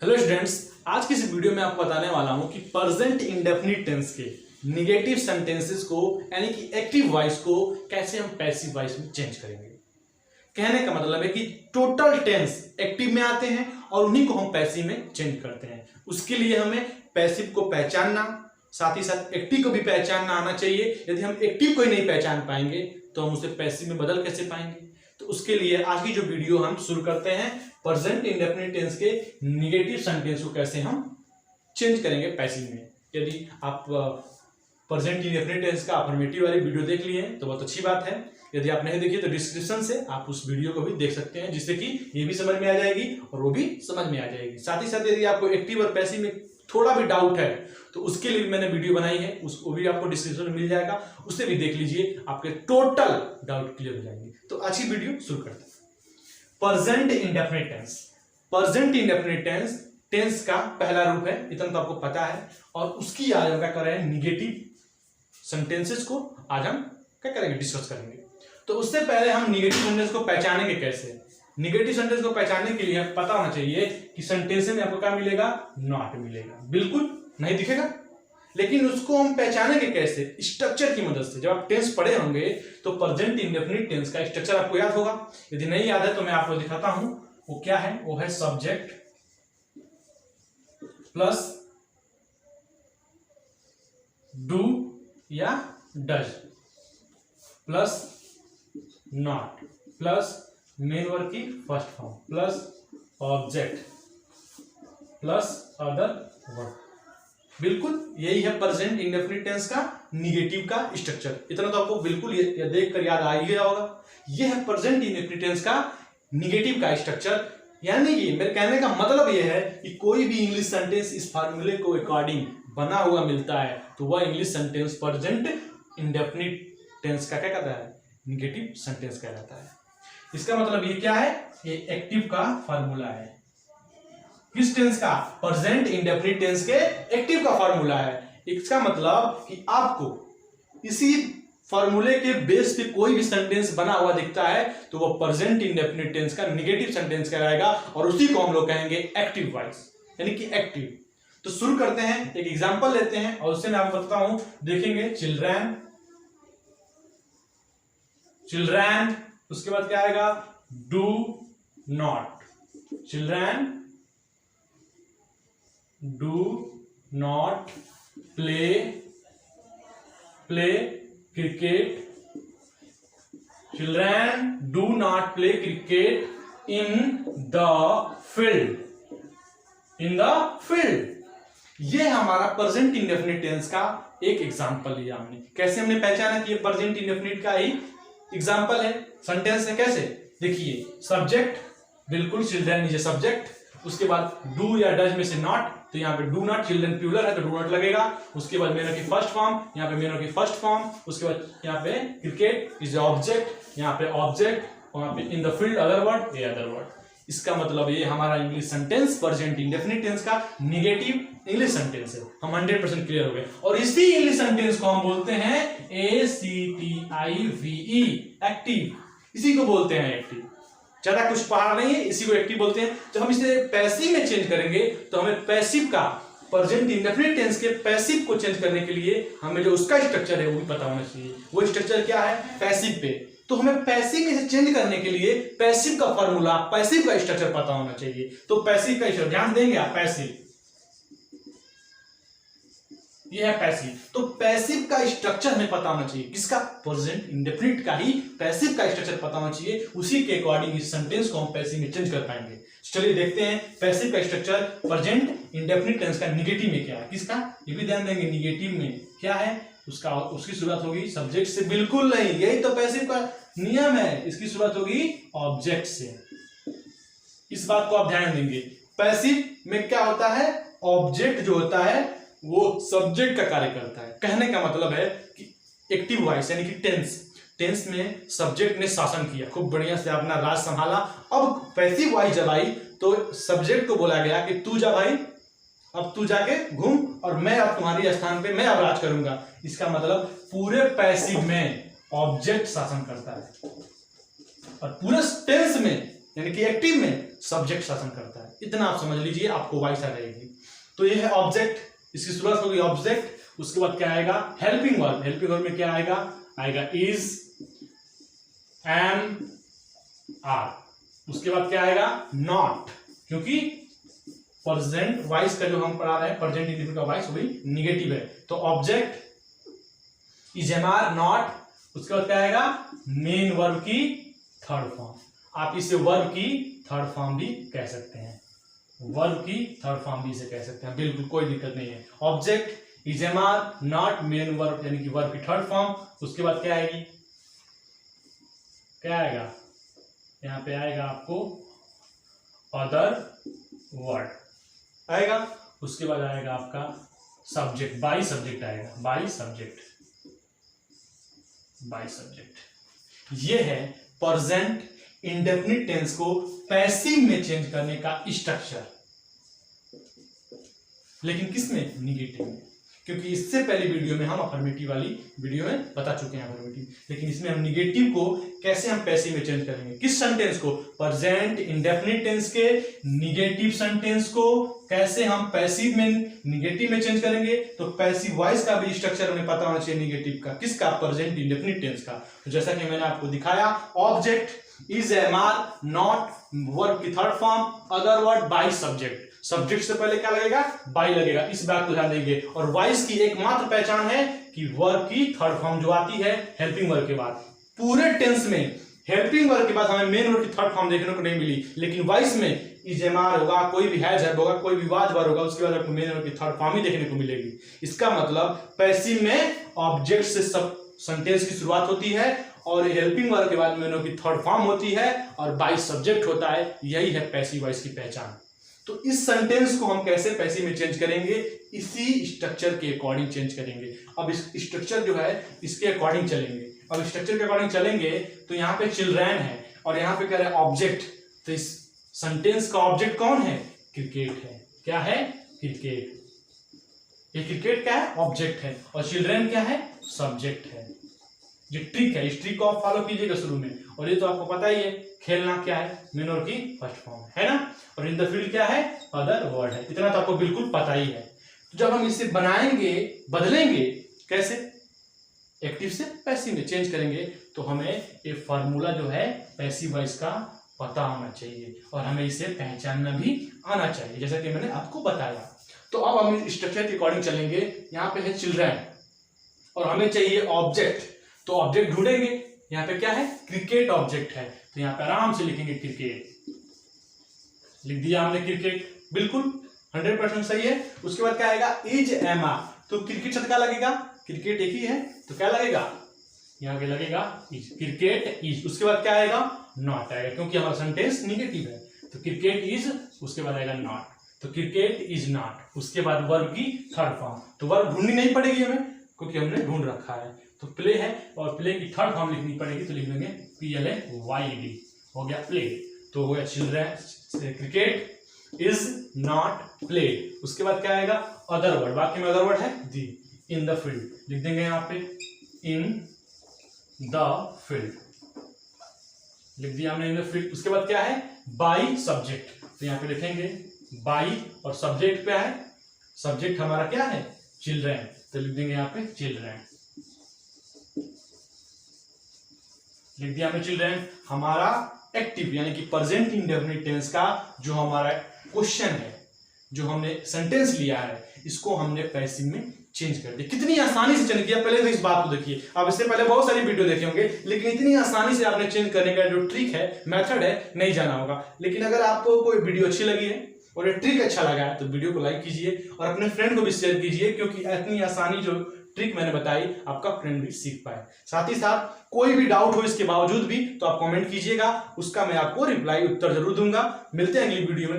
Hello students, आज की इस वीडियो में आपको बताने वाला हूं कि प्रेजेंट इंडेफिनिट टेंस के निगेटिव सेंटेंसेस को यानी कि एक्टिव वॉइस को कैसे हम पैसिव वॉइस में चेंज करेंगे। कहने का मतलब है कि टोटल टेंस एक्टिव में आते हैं और उन्हीं को हम पैसिव में चेंज करते हैं। उसके लिए हमें पैसिव को पहचानना, साथ ही साथ एक्टिव को भी पहचानना आना चाहिए। यदि हम एक्टिव को ही नहीं पहचान पाएंगे तो हम उसे पैसिव में बदल कैसे पाएंगे। तो उसके लिए आज की जो वीडियो हम शुरू करते हैं, प्रेजेंट इंडेफिनिट टेंस के निगेटिव सेंटेंस को कैसे हम चेंज करेंगे पैसिव में। यदि आप प्रेजेंट इंडेफिनिट टेंस का अफर्मेटिव वाली वीडियो देख लिए हैं तो बहुत अच्छी बात है। यदि आप नहीं देखिए तो डिस्क्रिप्शन से आप उस वीडियो को भी देख सकते हैं, जिससे कि ये भी समझ में आ जाएगी और वो भी समझ में आ जाएगी। साथ ही साथ यदि आपको एक्टिव और पैसिव में थोड़ा भी डाउट है तो उसके लिए भी मैंने वीडियो बनाई है, उसको भी आपको डिस्क्रिप्शन में मिल जाएगा, उससे भी देख लीजिए, आपके टोटल डाउट क्लियर हो जाएंगे। तो अच्छी वीडियो शुरू करते हैं। Present indefinite tense. Present indefinite tense tense का पहला रूप है, इतना तो आपको पता है। और उसकी आज हम क्या कर रहे हैं, निगेटिव सेंटेंसेस को आज हम क्या करेंगे, डिस्कस करेंगे। तो उससे पहले हम निगेटिव सेंटेंस को पहचानेंगे कैसे। निगेटिव सेंटेंस को पहचानने के लिए हमें पता होना चाहिए कि सेंटेंस में आपको क्या मिलेगा, नॉट मिलेगा, बिल्कुल नहीं दिखेगा। लेकिन उसको हम पहचानेंगे कैसे, स्ट्रक्चर की मदद से। जब आप टेंस पढ़े होंगे तो प्रेजेंट इंडेफिनिट टेंस का स्ट्रक्चर आपको याद होगा। यदि नहीं याद है तो मैं आपको दिखाता हूं, वो क्या है। वो है सब्जेक्ट प्लस डू या does plus not plus main verb की first form plus object plus other verb. बिल्कुल यही है प्रेजेंट इंडेफिनिट टेंस का निगेटिव का स्ट्रक्चर। इतना तो आपको बिल्कुल ये देख कर याद आ ही गया होगा। ये है प्रेजेंट इंडेफिनिट टेंस का निगेटिव का स्ट्रक्चर। यानी कि मेरे कहने का मतलब ये है कि कोई भी इंग्लिश सेंटेंस इस फार्मूले को अकॉर्डिंग बना हुआ मिलता है तो वह English sentence present indefinite tense का क्या कहता है, निगेटिव सेंटेंस कहलाता है। इसका मतलब ये क्या है, ये एक्टिव का फार्मूला है। किस टेंस का, प्रेजेंट इंडेफिनिट टेंस के एक्टिव का फार्मूला है। इसका मतलब कि आपको इसी फार्मूले के बेस पे कोई भी सेंटेंस बना हुआ दिखता है तो वो प्रेजेंट इंडेफिनिट टेंस का निगेटिव सेंटेंस कहलाएगा और उसी को हम लोग कहेंगे एक्टिव वॉइस, यानी कि एक्टिव। तो शुरू करते हैं, एक एग्जांपल लेते हैं और उससे मैं आपको बताता हूं। देखेंगे चिल्ड्रन, चिल्ड्रन, उसके बाद क्या आएगा, do not. Children do not play cricket. Children do not play cricket in the field. In the field, ये हमारा प्रेजेंट इंडेफिनिट टेंस का एक एग्जांपल लिया हमने। कैसे हमने पहचाना कि ये प्रेजेंट इंडेफिनिट का ही एग्जांपल है, सेंटेंस है। कैसे, देखिए सब्जेक्ट, बिल्कुल चिल्ड्रन इज ए सब्जेक्ट। उसके बाद डू या डज में से नॉट, तो यहाँ पे डू नॉट, चिल्ड्रन प्लूरल है तो डू नॉट लगेगा। उसके बाद मेनो की फर्स्ट फॉर्म, यहाँ पे मेनो की फर्स्ट फॉर्म। उसके बाद यहाँ पे क्रिकेट इज ऑब्जेक्ट, यहाँ पे ऑब्जेक्ट, वहां पे in the field other word, a other word. इसका मतलब ये हमारा English sentence present indefinite tense का निगेटिव इंग्लिश सेंटेंस है। हम 100% क्लियर हो गए। और इसी इंग्लिश सेंटेंस को हम बोलते हैं ACTIVE, एक्टिव। इसी को बोलते हैं एक्टिव, ज्यादा कुछ पढ़ा नहीं है, इसी को एक्टिव बोलते हैं। जब हम इसे पैसिव में चेंज करेंगे तो हमें पैसिव का, प्रेजेंट इंडेफिनिट टेंस के पैसिव को चेंज करने के लिए हमें जो उसका स्ट्रक्चर है वो भी पता होना चाहिए। वो स्ट्रक्चर क्या है, पैसिव पे। तो हमें पैसिव में से चेंज करने के लिए पैसिव का फार्मूला, पैसिव का स्ट्रक्चर पता होना चाहिए। तो पैसिव का स्ट्रक्चर ध्यान देंगे आप, पैसिव, ये है पैसिव। तो पैसिव का स्ट्रक्चर हमें पता होना चाहिए, किसका, प्रेजेंट इंडेफिनिट का ही पैसिव का स्ट्रक्चर पता होना चाहिए। उसी के अकॉर्डिंग इस सेंटेंस को हम पैसिव में चेंज कर पाएंगे। चलिए देखते हैं पैसिव का स्ट्रक्चर प्रेजेंट इंडेफिनिट टेंस का निगेटिव में क्या है, किसका, ये भी ध्यान देंगे। निगेटिव में क्या है, उसकी शुरुआत होगी सब्जेक्ट से, बिल्कुल नहीं, यही तो पैसिव का नियम है। इसकी शुरुआत होगी ऑब्जेक्ट से। इस बात को आप ध्यान देंगे। पैसिव में क्या होता है, ऑब्जेक्ट जो होता है वो सब्जेक्ट का कार्य करता है। कहने का मतलब है कि एक्टिव वॉइस यानी कि टेंस में सब्जेक्ट ने शासन किया, खूब बढ़िया से अपना राज संभाला। अब पैसिव वॉइस जब आई तो सब्जेक्ट को बोला गया कि तू जा भाई, अब तू जाके घूम और मैं अब तुम्हारी स्थान पे मैं अब राज करूंगा। इसका मतलब पूरे पैसिव में ऑब्जेक्ट शासन करता है और पूरे टेंस में यानी कि एक्टिव में सब्जेक्ट शासन करता है। इतना आप समझ लीजिए, आपको वॉइस आ जाएगी। तो ये है ऑब्जेक्ट, इसकी शुरुआत होगी ऑब्जेक्ट, उसके बाद क्या आएगा हेल्पिंग वर्ब। हेल्पिंग वर्ब में क्या आएगा इज, एम, आर। उसके बाद क्या आएगा नॉट, क्योंकि प्रेजेंट वॉइस का जो हम पढ़ा रहे हैं प्रेजेंट इंडेफिनिट का वॉइस वही निगेटिव है। तो object is, am, are, not. उसके बाद क्या आएगा मेन वर्ब की थर्ड फॉर्म। आप इसे वर्ब की थर्ड फॉर्म भी कह सकते हैं, वर्ब की थर्ड फॉर्म भी इसे कह सकते हैं, बिल्कुल कोई दिक्कत नहीं है। Object is, am, are, not, main verb यानी कि वर्ब की थर्ड फॉर्म। उसके बाद क्या आएगी, क्या आएगा यहां पे आएगा आपको अदर वर्ड आएगा। उसके बाद आएगा आपका सब्जेक्ट, बाई सब्जेक्ट आएगा, बाई सब्जेक्ट, बाई सब्जेक्ट। ये है प्रेजेंट इंडेफिनिट टेंस को पैसिव में चेंज करने का स्ट्रक्चर। लेकिन किसमें, निगेटिव में, क्योंकि इससे पहले वीडियो में हम अफर्मेटिव वाली वीडियो में बता चुके हैं अफर्मेटिव, लेकिन इसमें हम निगेटिव को कैसे हम पैसिव में चेंज करेंगे। किस सेंटेंस को, प्रेजेंट इंडेफिनिट टेंस के निगेटिव सेंटेंस को कैसे हम पैसिव में निगेटिव में चेंज करेंगे। तो पैसिव वॉइस का भी स्ट्रक्चर हमें पता होना चाहिए निगेटिव का, किसका, प्रेजेंट इंडेफिनिट टेंस का। तो जैसा कि मैंने आपको दिखाया, object is, am, are, not, verb की third form, other word, by subject. Subject से पहले क्या लगेगा, बाई लगेगा, इस बात को ध्यान देंगे। और वॉइस की एकमात्र पहचान है कि वर्ब की थर्ड फॉर्म जो आती है हेल्पिंग वर्ब के बाद। पूरे टेंस में हेल्पिंग वर्ब के बाद हमें मेन वर्ब की थर्ड फॉर्म देखने को नहीं मिली, लेकिन वॉइस में इज, एम, आर होगा, कोई भी हैज वर्ब होगा, कोई भी वाज वर्ब होगा, उसके बाद आपको मेन वर्ब की थर्ड फॉर्म ही देखने को मिलेगी। इसका मतलब पैसिव में ऑब्जेक्ट से सब सेंटेंस की शुरुआत होती है और हेल्पिंग वर्ब के बाद मेन वर्ब की थर्ड फॉर्म होती है और बाई सब्जेक्ट होता है। यही है पैसिव वॉइस की पहचान। तो इस सेंटेंस को हम कैसे पैसिव में चेंज करेंगे, इसी स्ट्रक्चर के अकॉर्डिंग चेंज करेंगे। अब इस स्ट्रक्चर जो है इसके अकॉर्डिंग चलेंगे। अब स्ट्रक्चर के अकॉर्डिंग चलेंगे तो यहाँ पे चिल्ड्रन है और यहाँ पे क्या है ऑब्जेक्ट। तो इस सेंटेंस का ऑब्जेक्ट कौन है, क्रिकेट है। क्या है, क्रिकेट। ये क्रिकेट क्या है, ऑब्जेक्ट है, और चिल्ड्रन क्या है, सब्जेक्ट है। जो ट्रिक है, इस ट्रिक को आप फॉलो कीजिएगा शुरू में। और ये तो आपको पता ही है, खेलना क्या है, मेन वर्ब की फर्स्ट फॉर्म है ना, और इन द फील्ड क्या है, अदर वर्ड है। इतना तो आपको बिल्कुल पता ही है। तो जब हम इसे बनाएंगे, बदलेंगे कैसे, एक्टिव से पैसिव में चेंज करेंगे, तो हमें ये फार्मूला जो है पैसिव वॉइस का पता होना चाहिए और हमें इसे पहचानना भी आना चाहिए, जैसा कि मैंने आपको बताया। तो अब हम इस स्ट्रक्चर के अकॉर्डिंग चलेंगे। यहाँ पे है चिल्ड्रन और हमें चाहिए ऑब्जेक्ट, तो ऑब्जेक्ट ढूंढेंगे। यहाँ पे क्या है, क्रिकेट ऑब्जेक्ट है, तो यहाँ पे आराम से लिखेंगे क्रिकेट। लिख दिया हमने क्रिकेट, बिल्कुल 100% सही है। उसके बाद क्या आएगा, इज, एम, आर। तो क्रिकेट से क्या लगेगा, क्रिकेट एक ही है तो क्या लगेगा, यहाँ पे लगेगा इज, क्रिकेट इज। उसके बाद क्या आएगा, नॉट आएगा, क्योंकि हमारा सेंटेंस निगेटिव है। तो क्रिकेट इज, उसके बाद आएगा नॉट, तो क्रिकेट इज नॉट। उसके बाद वर्ब की थर्ड फॉर्म, तो वर्ब ढूंढनी नहीं पड़ेगी हमें क्योंकि हमने ढूंढ रखा है। तो प्ले है और प्ले की थर्ड फॉर्म लिखनी पड़ेगी, तो लिख देंगे PLAYED, हो गया प्ले। तो हो गया children, cricket is not played. उसके बाद क्या आएगा, अदर वर्ड। बाकी में अदर वर्ड है दी, इन द फील्ड लिख देंगे, यहाँ पे इन द फील्ड लिख दिया हमने, इन द फील्ड। उसके बाद क्या है, बाई सब्जेक्ट, तो यहाँ पे लिखेंगे बाई, और सब्जेक्ट क्या है, सब्जेक्ट हमारा क्या है, चिल्ड्रन, तो लिख देंगे यहाँ पे चिल्ड्रन, लिख दिया हमने चिल्ड्रन। हमारा एक्टिव यानी कि प्रेजेंट इंडेफिनिट टेंस का जो हमारा क्वेश्चन है, जो हमने सेंटेंस लिया है, इसको हमने पैसिव में चेंज कर दिया। कितनी आसानी से चेंज किया, पहले तो इस बात को देखिए। अब इससे पहले बहुत सारी वीडियो देखे होंगे, लेकिन इतनी आसानी से आपने चेंज करने का जो ट्रिक है, मेथड है, नहीं जाना होगा। लेकिन अगर आपको कोई वीडियो अच्छी लगी है और ये ट्रिक अच्छा लगा है तो वीडियो को लाइक कीजिए और अपने फ्रेंड को भी शेयर कीजिए, क्योंकि इतनी आसानी जो ट्रिक मैंने बताई आपका फ्रेंड भी सीख पाए। साथ ही साथ कोई भी डाउट हो इसके बावजूद भी तो आप कमेंट कीजिएगा, उसका मैं आपको रिप्लाई उत्तर जरूर दूंगा। मिलते हैं अगली वीडियो में।